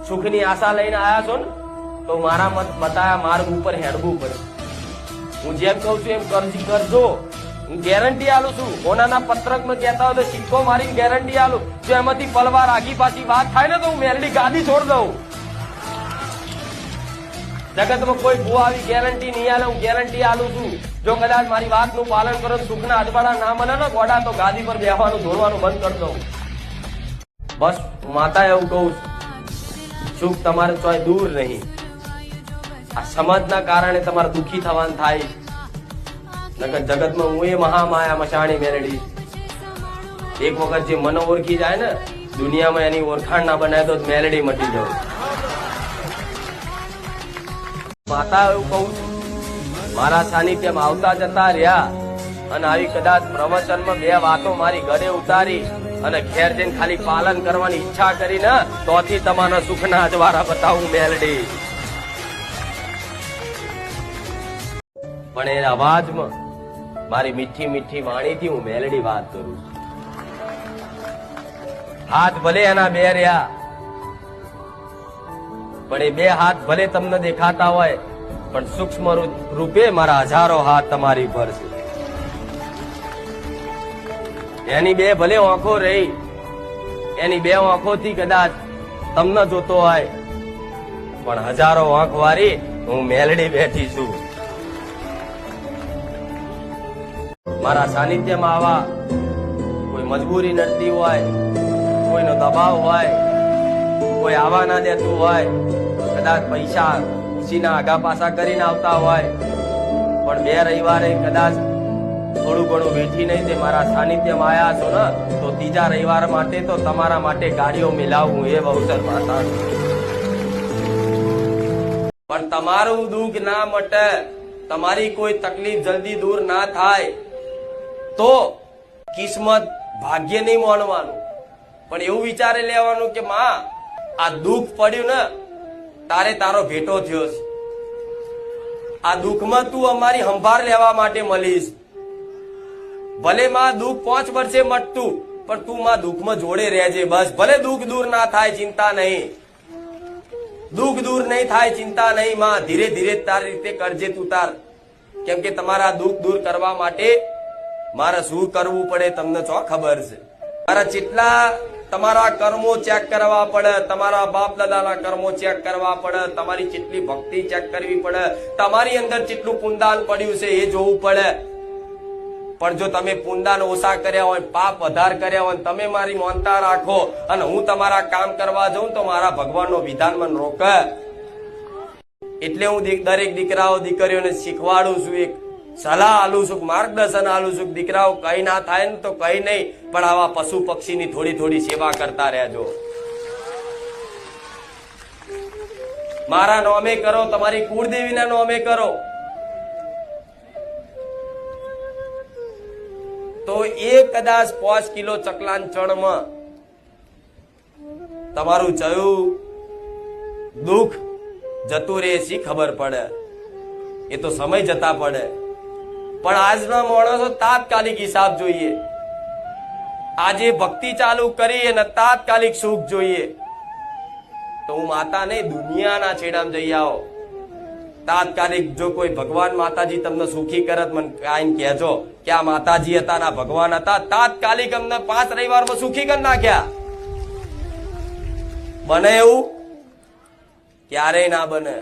સુખની આશા લઈને આયા છો ને તો મારા મત બતાયા માર્ગ ઉપર હેડવું પડે. હું જેમ કઉ છું એમ કરજો. હું ગેરંટી આલું છું. કોનાના પત્રકમાં કહેતા હોય તો સિક્કો મારીને ગેરંટી આલું. જો એમાંથી પલવાર આગી પાછી વાત થાય ને તો હું મેલડી ગાદી છોડ દઉં. જગતમાં કોઈ ભૂ આવી ગેરંટી નહીં આલે. હું ગેરંટી આલું છું. જો કદાચ મારી વાતનું પાલન કરો સુખના અજવાળા ના મને ને ગોડા તો ગાદી પર બેહવાનું ધોરવાનું બંધ કરી દઉં. બસ માતા એવું કહું સુખ તમારે ચોય દૂર નહીં. આ સમાજના કારણે તમારે દુઃખી થવાનું થાય. નકર જગતમાં હું એ મહામાયા મશાણી મેળડી. એક વખત જે મને ઓળખી જાય ને દુનિયામાં એની ઓળખાણ ના બનાવે તો મેલડી મટી જાય. માતા એવું કહું મારા સાનિધ્યમાં આવતા જતા રહ્યા અને આવી કદાચ પ્રવચનમાં બે વાતો મારી ઘરે ઉતારી અને ઘેર જઈને ખાલી પાલન કરવાની ઈચ્છા કરી ને તોથી તમારા સુખના અજવાળા બતાવું મેલડી. પણ એ અવાજમાં મારી મીઠી મીઠી વાણીથી હું મેલડી વાત કરું છું. હાથ ભલે એના બે રહ્યા પણ એ બે હાથ ભલે તમને દેખાતા હોય પણ સૂક્ષ્મ રૂપે મારા હજારો હાથ તમારી પર છે. એની બે ભલે આંખો રહી એની બે આંખોથી કદાચ તમને જોતો હોય પણ હજારો આંખ વાળી હું મેલડી બેઠી છું. મારા સાનિધ્યમાં આવા કોઈ મજબૂરી નડતી હોય કોઈનો દબાવ હોય કોઈ આવા ના દેતું હોય કદાચ પૈસા ખુશીના આગા પાછા કરીને આવતા હોય પણ બે રવિવારે કદાચ થોડું ઘણું વેઠી નહીં તે મારા સાનિધ્યમાં આવ્યા છો ને તો ત્રીજા રવિવાર માટે તો તમારા માટે ગાડીઓ મિલાવું એ અવસર પાતા. પણ તમારું દુઃખ ના મટે તમારી કોઈ તકલીફ જલ્દી દૂર ના થાય તો કિસ્મત ભાગ્ય નહીં માનવાનું પણ એવું વિચારી લેવાનું કે માં આ દુઃખ પડ્યું ને તારે તારો ભેટો થયો છે. આ દુઃખમાં તું અમારી સંભાળ લેવા માટે મળીશ. ભલે માં દુઃખ 5 વર્ષે મટતું પણ તું માં દુઃખમાં જોડે રહેજે. બસ ભલે દુઃખ દૂર ના થાય ચિંતા નહીં. દુઃખ દૂર નહીં થાય ચિંતા નહીં માં ધીરે ધીરે તારી રીતે કરજે તું તાર. કેમ કે તમારા દુઃખ દૂર કરવા માટે મારે શું કરવું પડે તમને ચો ખબર છે. મારા જેટલા તમારા કર્મો ચેક કરવા પડે તમારા બાપ દાદાના કર્મો ચેક કરવા પડે તમારી જેટલી ભક્તિ ચેક કરવી પડે તમારી અંદર જેટલું પુણ્યદાન પડ્યું છે એ જોવું પડે. પણ જો તમે પુણ્યદાન ઓછા કર્યા હોય પાપ વધાર કર્યા હોય તમે મારી માનતા રાખો અને હું તમારા કામ કરવા જાઉં તો મારા ભગવાનનો વિધાન મને રોકે. એટલે હું દરેક દીકરાઓ દીકરીઓને શીખવાડું છું એક સલાહ આલું છું માર્ગદર્શન આલું છું. દીકરાઓ કઈ ના થાય ને તો કઈ નહીં પણ આવા પશુ પક્ષીની થોડી થોડી સેવા કરતા રહેજો. મારા નોમે કરો તમારી કુળદેવીના નોમે કરો તો એક કદાચ 5 કિલો ચકલાન ચણમાં તમારું ચયું દુઃખ જતું રહે શી ખબર પડે. એ તો સમય જતા પડે પણ આજના માણસો તાત્કાલિક હિસાબ જોઈએ. આજે ભક્તિ ચાલુ કરી અને તાત્કાલિક સુખ જોઈએ તો હું માતા નહીં દુનિયાના છેડામાં જઈ આવો. તાત્કાલિક જો કોઈ ભગવાન માતાજી તમને સુખી કરત મને આઈને કહેજો કે આ માતાજી હતા ના ભગવાન હતા તાત્કાલિક અમને 5 રવિવારમાં સુખી કરી નાખ્યા. બને એવું ક્યારેય ના બને.